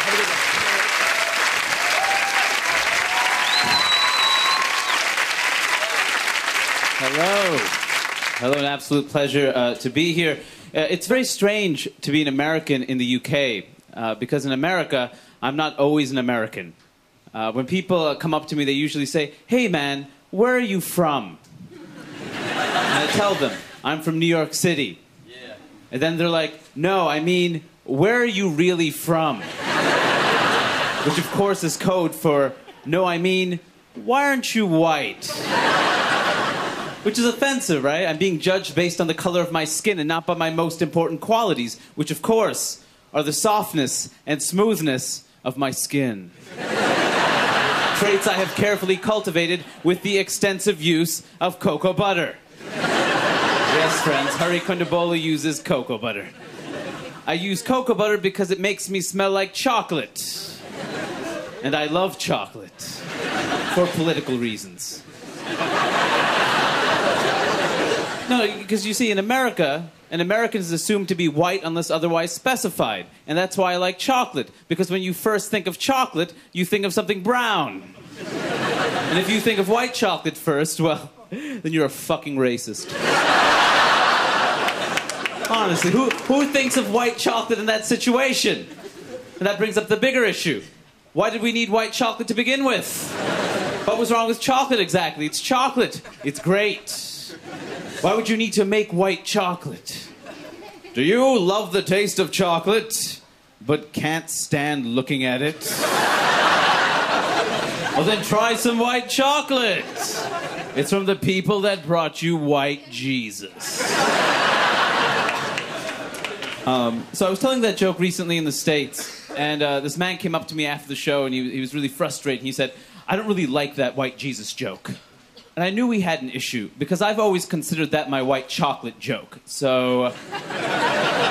Have a good one. Hello. Hello, an absolute pleasure to be here. It's very strange to be an American in the UK, because in America, I'm not always an American. When people come up to me, they usually say, "Hey man, where are you from?" And I tell them, "I'm from New York City." Yeah. And then they're like, "No, I mean, where are you really from?" Which of course is code for, "No, I mean, why aren't you white?" Which is offensive, right? I'm being judged based on the color of my skin and not by my most important qualities, which of course are the softness and smoothness of my skin. Traits I have carefully cultivated with the extensive use of cocoa butter. Yes, friends, Hari Kondabolu uses cocoa butter. I use cocoa butter because it makes me smell like chocolate. And I love chocolate. For political reasons. No, because you see, in America, an American is assumed to be white unless otherwise specified. And that's why I like chocolate. Because when you first think of chocolate, you think of something brown. And if you think of white chocolate first, well, then you're a fucking racist. Honestly, who thinks of white chocolate in that situation? And that brings up the bigger issue. Why did we need white chocolate to begin with? What was wrong with chocolate exactly? It's chocolate. It's great. Why would you need to make white chocolate? Do you love the taste of chocolate, but can't stand looking at it? Well, then try some white chocolate. It's from the people that brought you white Jesus. So I was telling that joke recently in the States, and this man came up to me after the show, and he was really frustrated. He said, "I don't really like that white Jesus joke." And I knew we had an issue, because I've always considered that my white chocolate joke. So,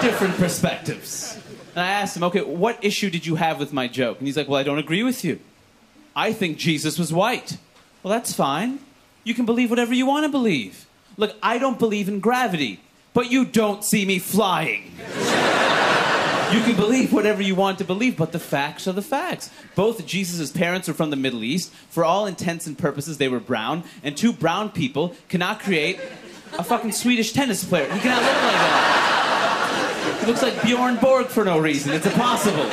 different perspectives. And I asked him, "Okay, what issue did you have with my joke?" And he's like, "Well, I don't agree with you. I think Jesus was white." Well, that's fine. You can believe whatever you want to believe. Look, I don't believe in gravity, but you don't see me flying. You can believe whatever you want to believe, but the facts are the facts. Both Jesus' parents were from the Middle East. For all intents and purposes, they were brown. And two brown people cannot create a fucking Swedish tennis player. He cannot look like that. He looks like Bjorn Borg for no reason. It's impossible.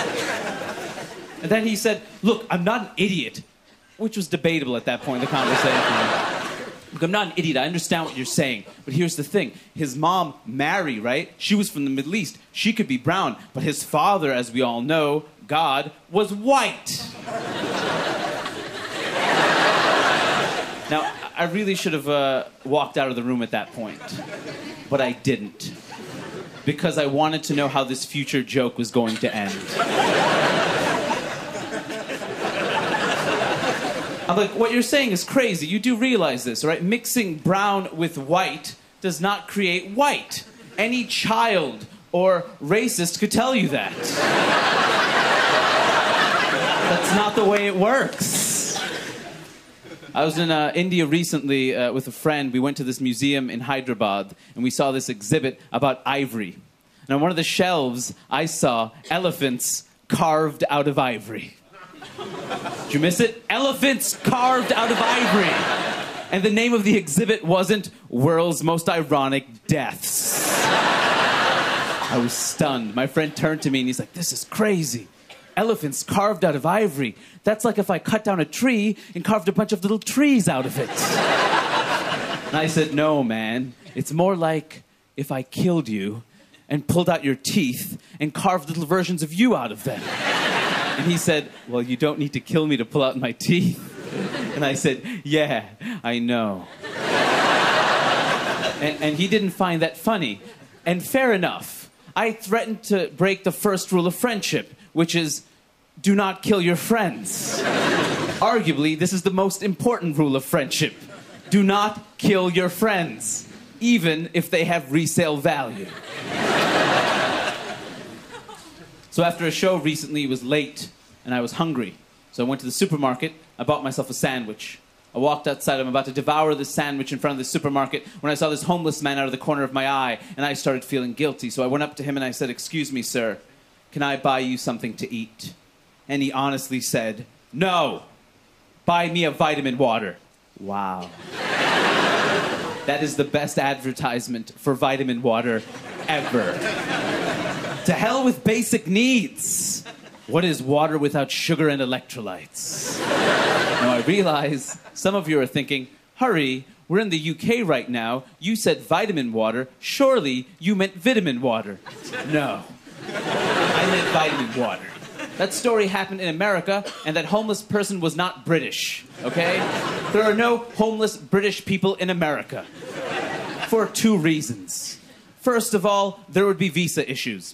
And then he said, "Look, I'm not an idiot," which was debatable at that point in the conversation. Look, I'm not an idiot. I understand what you're saying. But here's the thing. His mom, Mary, right? She was from the Middle East. She could be brown. But his father, as we all know, God, was white. Now, I really should have walked out of the room at that point. But I didn't. Because I wanted to know how this future joke was going to end. I'm like, what you're saying is crazy. You do realize this, right? Mixing brown with white does not create white. Any child or racist could tell you that. That's not the way it works. I was in India recently with a friend. We went to this museum in Hyderabad, and we saw this exhibit about ivory. And on one of the shelves, I saw elephants carved out of ivory. Did you miss it? Elephants carved out of ivory. And the name of the exhibit wasn't World's Most Ironic Deaths. I was stunned. My friend turned to me and he's like, "This is crazy. Elephants carved out of ivory. That's like if I cut down a tree and carved a bunch of little trees out of it." And I said, "No, man. It's more like if I killed you and pulled out your teeth and carved little versions of you out of them." And he said, "Well, you don't need to kill me to pull out my teeth." And I said, "Yeah, I know." And he didn't find that funny. And fair enough. I threatened to break the first rule of friendship, which is, do not kill your friends. Arguably, this is the most important rule of friendship. Do not kill your friends, even if they have resale value. So after a show recently, it was late, and I was hungry. So I went to the supermarket. I bought myself a sandwich. I walked outside. I'm about to devour this sandwich in front of the supermarket when I saw this homeless man out of the corner of my eye, and I started feeling guilty. So I went up to him and I said, "Excuse me, sir. Can I buy you something to eat?" And he honestly said, "No, buy me a vitamin water." Wow. That is the best advertisement for vitamin water ever. To hell with basic needs. What is water without sugar and electrolytes? Now I realize some of you are thinking, "Hari, we're in the UK right now. You said vitamin water. Surely you meant vitamin water." No. I meant vitamin water. That story happened in America, and that homeless person was not British, okay? There are no homeless British people in America. For 2 reasons. First of all, there would be visa issues.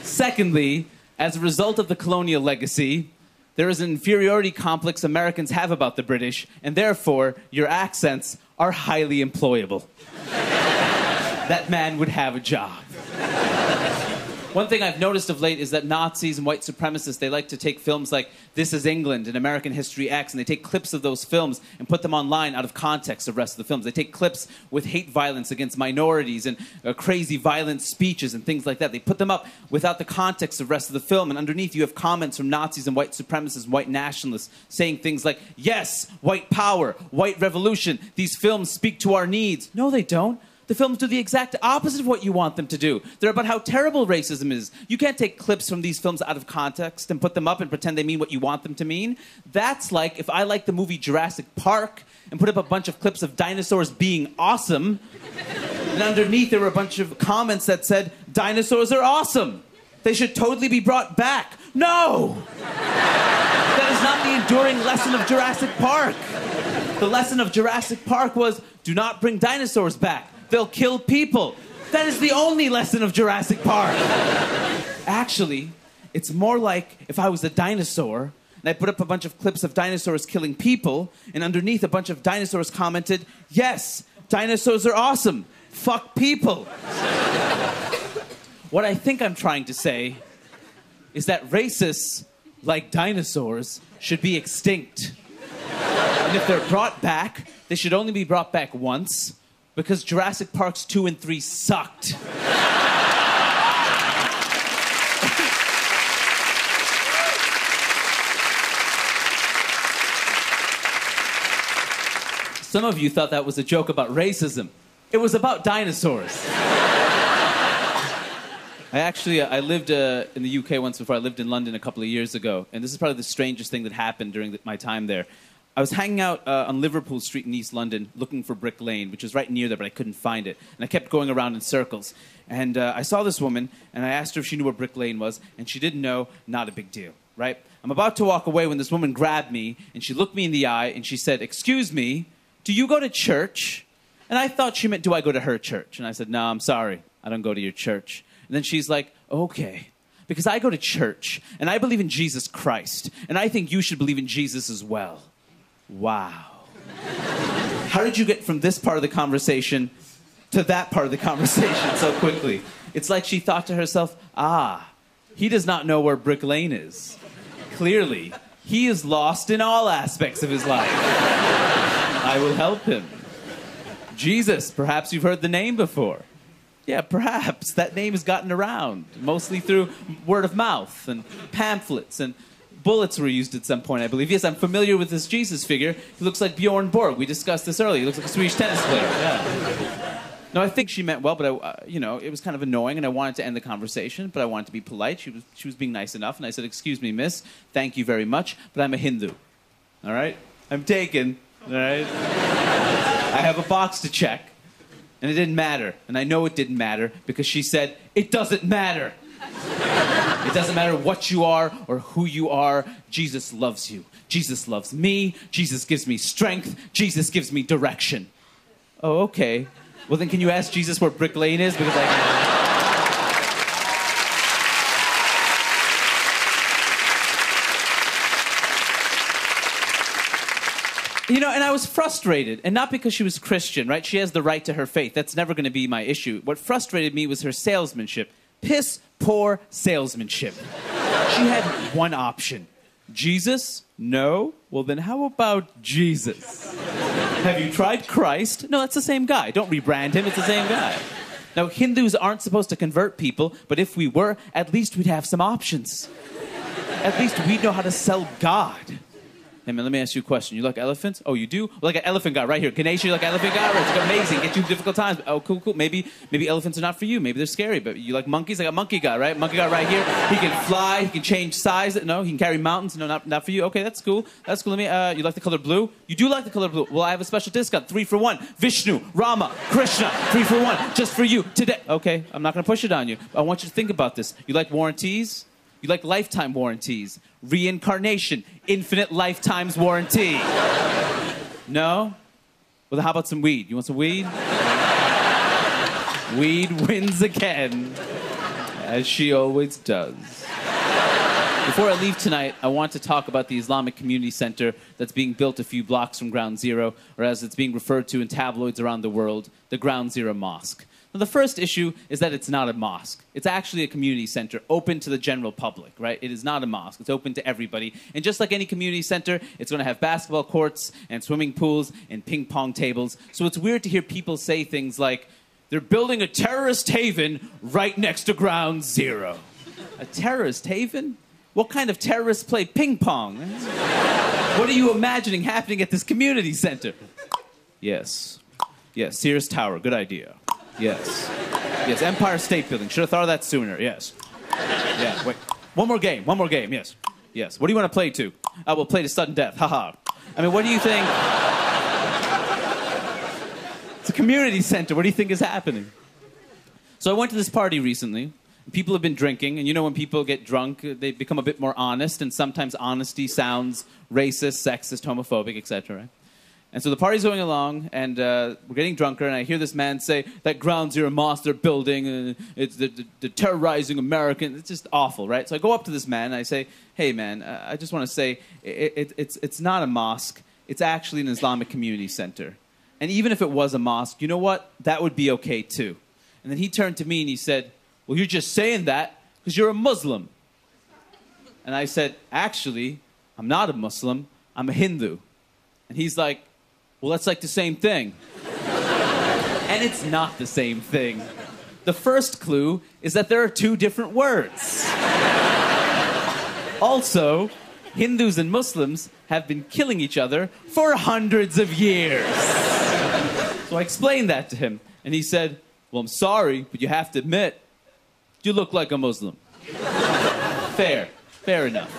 Secondly, as a result of the colonial legacy, there is an inferiority complex Americans have about the British, and therefore, your accents are highly employable. That man would have a job. One thing I've noticed of late is that Nazis and white supremacists, they like to take films like This Is England and American History X, and they take clips of those films and put them online out of context of the rest of the films. They take clips with hate violence against minorities and crazy violent speeches and things like that. They put them up without the context of the rest of the film, and underneath you have comments from Nazis and white supremacists and white nationalists saying things like, "Yes, white power, white revolution, these films speak to our needs." No, they don't. The films do the exact opposite of what you want them to do. They're about how terrible racism is. You can't take clips from these films out of context and put them up and pretend they mean what you want them to mean. That's like if I like the movie Jurassic Park and put up a bunch of clips of dinosaurs being awesome, and underneath there were a bunch of comments that said, "Dinosaurs are awesome. They should totally be brought back." No! That is not the enduring lesson of Jurassic Park. The lesson of Jurassic Park was, do not bring dinosaurs back. They'll kill people. That is the only lesson of Jurassic Park. Actually, it's more like if I was a dinosaur and I put up a bunch of clips of dinosaurs killing people, and underneath a bunch of dinosaurs commented, "Yes, dinosaurs are awesome. Fuck people." What I think I'm trying to say is that racists, like dinosaurs, should be extinct. And if they're brought back, they should only be brought back once, because Jurassic Parks 2 and 3 sucked. Some of you thought that was a joke about racism. It was about dinosaurs. I lived in the UK once before. I lived in London a couple of years ago, and this is probably the strangest thing that happened during my time there. I was hanging out on Liverpool Street in East London looking for Brick Lane, which was right near there, but I couldn't find it. And I kept going around in circles. And I saw this woman, and I asked her if she knew where Brick Lane was, and she didn't know. Not a big deal, right? I'm about to walk away when this woman grabbed me, and she looked me in the eye, and she said, "Excuse me, do you go to church?" And I thought she meant, do I go to her church? And I said, "No, I'm sorry. I don't go to your church." And then she's like, "Okay, because I go to church, and I believe in Jesus Christ, and I think you should believe in Jesus as well." Wow. How did you get from this part of the conversation to that part of the conversation so quickly? It's like she thought to herself, he does not know where Brick Lane is. Clearly, he is lost in all aspects of his life. I will help him. Jesus, perhaps you've heard the name before. Yeah, perhaps. That name has gotten around, mostly through word of mouth and pamphlets, and bullets were used at some point, I believe. Yes, I'm familiar with this Jesus figure. He looks like Bjorn Borg. We discussed this earlier. He looks like a Swedish tennis player. Yeah. No, I think she meant well, but it was kind of annoying, and I wanted to end the conversation, but I wanted to be polite. She was being nice enough, and I said, "Excuse me, miss, thank you very much, but I'm a Hindu. All right? I'm taken. All right? I have a box to check." And it didn't matter. And I know it didn't matter because she said, "It doesn't matter. It doesn't matter what you are or who you are. Jesus loves you. Jesus loves me. Jesus gives me strength. Jesus gives me direction." Oh, okay. Well, then can you ask Jesus where Brick Lane is? Because and I was frustrated, and not because she was Christian, right? She has the right to her faith. That's never going to be my issue. What frustrated me was her salesmanship. Piss poor salesmanship. She had one option. Jesus? No? Well, then how about Jesus? Have you tried Christ? No, that's the same guy. Don't rebrand him. It's the same guy. Now, Hindus aren't supposed to convert people, but if we were, at least we'd have some options. At least we'd know how to sell God. Hey, man, let me ask you a question. You like elephants? Oh, you do? Well, like an elephant guy right here. Ganesha, you like elephant guy? Right, it's like amazing. Get you through difficult times. Oh, cool, cool. Maybe elephants are not for you. Maybe they're scary. But you like monkeys? I got monkey guy, right? Monkey guy right here. He can fly. He can change size. No, he can carry mountains. No, not for you. Okay, that's cool. That's cool. Let me, you like the color blue? You do like the color blue. Well, I have a special discount. 3 for 1. Vishnu, Rama, Krishna. 3 for 1. Just for you today. Okay, I'm not going to push it on you. I want you to think about this. You like warranties? You like lifetime warranties. Reincarnation. Infinite lifetimes warranty. No? Well, then how about some weed? You want some weed? Weed wins again. As she always does. Before I leave tonight, I want to talk about the Islamic Community Center that's being built a few blocks from Ground Zero, or as it's being referred to in tabloids around the world, the Ground Zero Mosque. Now, the first issue is that it's not a mosque. It's actually a community center open to the general public, right? It is not a mosque. It's open to everybody. And just like any community center, it's going to have basketball courts and swimming pools and ping pong tables. So it's weird to hear people say things like, they're building a terrorist haven right next to Ground Zero. A terrorist haven? What kind of terrorists play ping pong? What are you imagining happening at this community center? Yes. Yes, Sears Tower. Good idea. Yes. Yes, Empire State Building. Should have thought of that sooner. Yes. Yeah, wait. One more game. Yes. Yes. What do you want to play to? We'll play to sudden death. Haha. I mean, what do you think? It's a community center. What do you think is happening? So I went to this party recently. People have been drinking, and you know when people get drunk, they become a bit more honest, and sometimes honesty sounds racist, sexist, homophobic, etc. Right? And so the party's going along, and we're getting drunker, and I hear this man say, that Ground Zero mosque they're building, it's the terrorizing Americans. It's just awful, right? So I go up to this man, and I say, hey, man, I just want to say, it's not a mosque. It's actually an Islamic community center. And even if it was a mosque, you know what? That would be okay, too. And then he turned to me, and he said, well, you're just saying that because you're a Muslim. And I said, actually, I'm not a Muslim. I'm a Hindu. And he's like, well, that's like the same thing. And it's not the same thing. The first clue is that there are 2 different words. Also, Hindus and Muslims have been killing each other for hundreds of years. So I explained that to him. And he said, well, I'm sorry, but you have to admit, you look like a Muslim. Fair enough.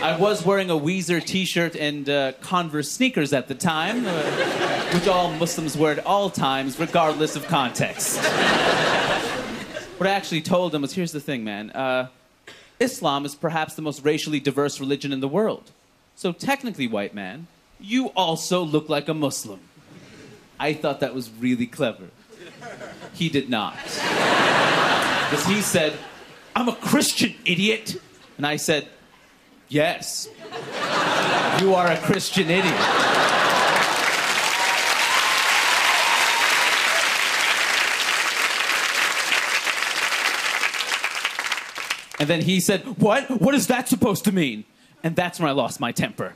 I was wearing a Weezer t-shirt and Converse sneakers at the time, which all Muslims wear at all times, regardless of context. What I actually told him was, here's the thing, man. Islam is perhaps the most racially diverse religion in the world. So technically, white man, you also look like a Muslim. I thought that was really clever. He did not. Because he said, I'm a Christian, idiot. And I said, yes, you are a Christian idiot. And then he said, what? What is that supposed to mean? And that's when I lost my temper.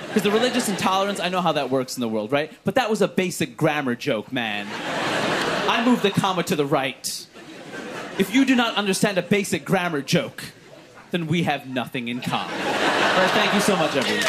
Because the religious intolerance, I know how that works in the world, right? But that was a basic grammar joke, man. I moved the comma to the right. If you do not understand a basic grammar joke, then we have nothing in common. All right, thank you so much, everyone.